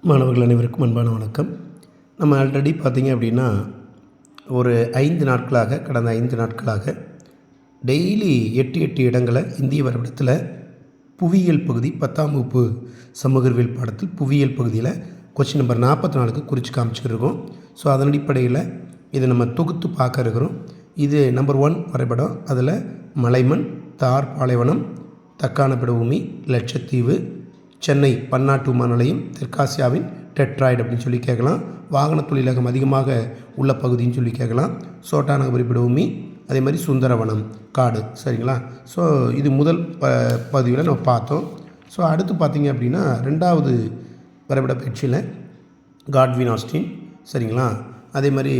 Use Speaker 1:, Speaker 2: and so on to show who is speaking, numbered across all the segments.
Speaker 1: மாணவர்கள் அனைவருக்கும் அன்பான வணக்கம். நம்ம ஆல்ரெடி பார்த்திங்க அப்படின்னா ஒரு 5 நாட்களாக கடந்த 5 நாட்களாக டெய்லி 8 இடங்களை இந்திய வரைபடத்தில் புவியியல் பகுதி 10ஆம் வகுப்பு சமூக அறிவியல் பாடத்தில் புவியியல் பகுதியில் கொஸ்டின் நம்பர் 44க்கு குறித்து காமிச்சிருக்கோம். ஸோ அதன் அடிப்படையில் இதை நம்ம தொகுத்து பார்க்க இருக்கிறோம். இது நம்பர் 1 வரைபடம். அதில் மலைமண், தார் பாலைவனம், தக்கான பீடபூமி, லட்சத்தீவு, சென்னை பன்னாட்டு விமான நிலையம், தெற்காசியாவின் டெட்ராய்டு அப்படின்னு சொல்லி கேட்கலாம். வாகன தொழிலகம் அதிகமாக உள்ள பகுதின்னு சொல்லி கேட்கலாம். சோட்டாநகரி பீடபூமி, அதே மாதிரி சுந்தரவனம் காடு. சரிங்களா? ஸோ இது முதல் பதிவில் நம்ம பார்த்தோம். ஸோ அடுத்து பார்த்திங்க அப்படின்னா 2வது வரைபட பயிற்சியில் காட்வின் ஆஸ்டின். சரிங்களா? அதே மாதிரி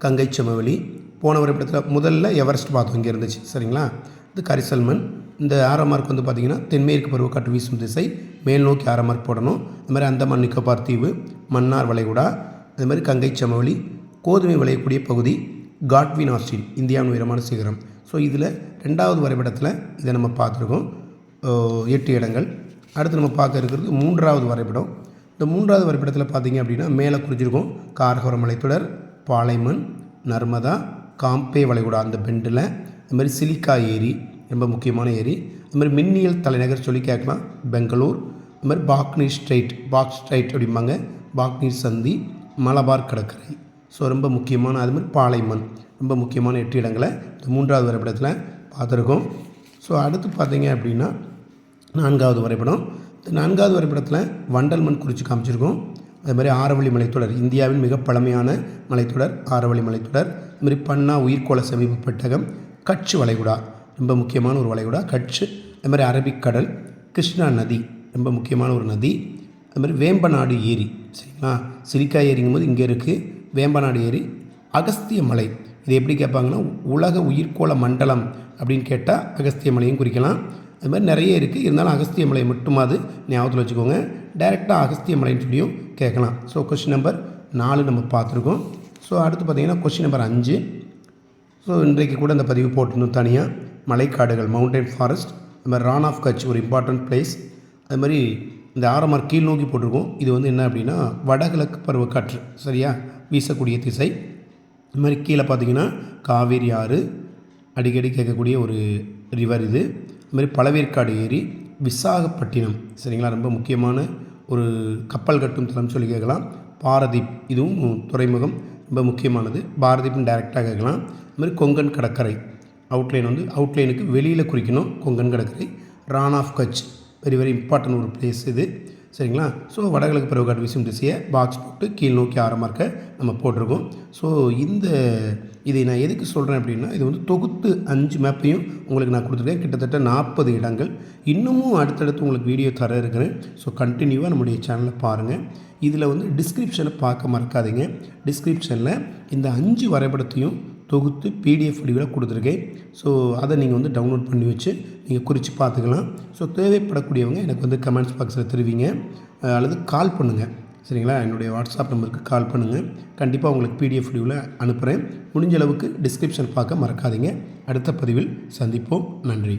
Speaker 1: கங்கை சமவெளி. போன வரைபடத்தில் முதல்ல எவரெஸ்ட் பார்த்தோம், இங்கே இருந்துச்சு. சரிங்களா? இது கரிசல்மண். இந்த 6 மார்க் வந்து பார்த்திங்கன்னா தென்மேற்கு பருவக்காற்று வீசும் திசை, மேல் நோக்கி 6 மார்க் போடணும். அது மாதிரி அந்தமான் நிக்கோபார் தீவு, மன்னார் வளைகுடா, அது மாதிரி கங்கை சமவெளி, கோதுமை விளையக்கூடிய பகுதி, காட்வின் ஆஸ்டின் இந்தியாவின் உயரமான சிகரம். ஸோ இதில் 2வது வரைபடத்தில் இதை நம்ம பார்த்துருக்கோம், 8 இடங்கள். அடுத்து நம்ம பார்க்க இருக்கிறது 3வது வரைபடம். இந்த 3வது வரைபடத்தில் பார்த்திங்க அப்படின்னா மேலே குறிச்சிருக்கோம் காரகோர மலைத்தொடர், பாலைமண், நர்மதா, காம்பே வளைகுடா அந்த பெண்டில், அது மாதிரி சிலிக்கா ஏரி ரொம்ப முக்கியமான ஏரி, அது மாதிரி மின்னியல் தலைநகர் சொல்லி கேட்கலாம் பெங்களூர், அது மாதிரி பாக் ஸ்ட்ரைட் அப்படிம்பாங்க, பாக்னீர் சந்தி, மலபார் கடற்கரை. ஸோ ரொம்ப முக்கியமான, அது மாதிரி பாலைமண் ரொம்ப முக்கியமான 8 இடங்களை இந்த 3வது வரைபடத்தில் பார்த்துருக்கோம். ஸோ அடுத்து பார்த்தீங்க அப்படின்னா 4வது வரைபடம். இந்த 4வது வரைபடத்தில் வண்டல் மண் குறித்து காமிச்சிருக்கோம். அது மாதிரி ஆரவள்ளி மலைத்தொடர், இந்தியாவின் மிக பழமையான மலைத்தொடர் ஆரவள்ளி மலைத்தொடர். அது மாதிரி பன்னா உயிர்கோள சமீப பெட்டகம், கட்ச் வளைகுடா ரொம்ப முக்கியமான ஒரு வளைகுடா, கட்ச். அது மாதிரி அரபிக்கடல், கிருஷ்ணா நதி ரொம்ப முக்கியமான ஒரு நதி. அது மாதிரி வேம்பநாடு ஏரி. சரிங்களா? சிலிக்கா ஏரிங்கும் போது இங்கே இருக்குது. வேம்பநாடு ஏரி, அகஸ்திய மலை. இது எப்படி கேட்பாங்கன்னா உலக உயிர்கோள மண்டலம் அப்படின்னு கேட்டால் அகஸ்திய மலையும் குறிக்கலாம். அது மாதிரி நிறைய இருக்குது. இருந்தாலும் அகஸ்திய மலை மட்டுமாவது ஞாபகத்தில் வச்சுக்கோங்க. டைரெக்டாக அகஸ்திய மலைன்னு சொல்லியும் கேட்கலாம். ஸோ கொஸ்டின் நம்பர் 4 நம்ம பார்த்துருக்கோம். ஸோ அடுத்து பார்த்திங்கன்னா கொஸ்டின் நம்பர் 5. ஸோ இன்றைக்கு கூட இந்த பதிவு போட்டிருந்தோம் தனியாக. மலைக்காடுகள், மவுண்டைன் ஃபாரஸ்ட், அது மாதிரி ரான் ஆஃப் கட்ச் ஒரு இம்பார்ட்டன்ட் பிளேஸ். அது மாதிரி இந்த 6 மார்க் கீழ் நோக்கி போட்டிருக்கோம். இது வந்து என்ன அப்படின்னா வடகிழக்கு பருவக்காற்று சரியா வீசக்கூடிய திசை. இது மாதிரி கீழே பார்த்திங்கன்னா காவேரி ஆறு அடிக்கடி கேட்கக்கூடிய ஒரு ரிவர் இது. அது மாதிரி பழவேற்காடு ஏரி, விசாகப்பட்டினம். சரிங்களா? ரொம்ப முக்கியமான ஒரு கப்பல் கட்டும் தளம் சொல்லி கேட்கலாம். பாரதீப், இதுவும் துறைமுகம் ரொம்ப முக்கியமானது. பாரதீப்னு டைரெக்டாக கேட்கலாம். அது மாதிரி கொங்கன் கடற்கரை, அவுட்லைன் வந்து அவுட்லைனுக்கு வெளியில் குறிக்கணும். கொங்கன் கடற்கரை, Rann of Kutch very very important ஒரு பிளேஸ் இது. சரிங்களா? ஸோ வடகிழக்கு பருவக்காற்று வீசும் திசையை பாக்ஸ் போட்டு கீழ் நோக்கி 6 மார்க்கை நம்ம போட்டிருக்கோம். ஸோ இதை நான் எதுக்கு சொல்கிறேன் அப்படின்னா, இது வந்து தொகுத்து 5 மேப்பையும் உங்களுக்கு நான் கொடுத்துருக்கேன். கிட்டத்தட்ட 40 இடங்கள். இன்னமும் அடுத்தடுத்து உங்களுக்கு வீடியோ தர இருக்கிறேன். ஸோ கண்டினியூவாக நம்முடைய சேனலை பாருங்கள். இதில் வந்து டிஸ்கிரிப்ஷனை பார்க்க மறக்காதீங்க. டிஸ்கிரிப்ஷனில் இந்த 5 வரைபடத்தையும் தொகுத்து PDF வடிவில் கொடுத்துருக்கேன். ஸோ அதை நீங்கள் வந்து டவுன்லோட் பண்ணி வச்சு நீங்கள் குறித்து பார்த்துக்கலாம். ஸோ தேவைப்படக்கூடியவங்க எனக்கு வந்து கமெண்ட்ஸ் பாக்ஸில் தெரிவிங்க அல்லது கால் பண்ணுங்கள். சரிங்களா? என்னுடைய வாட்ஸ்அப் நம்பருக்கு கால் பண்ணுங்கள். கண்டிப்பாக உங்களுக்கு PDF வடிவில் அனுப்புகிறேன். முடிஞ்ச அளவுக்கு டிஸ்கிரிப்ஷன் பார்க்க மறக்காதீங்க. அடுத்த பதிவில் சந்திப்போம். நன்றி.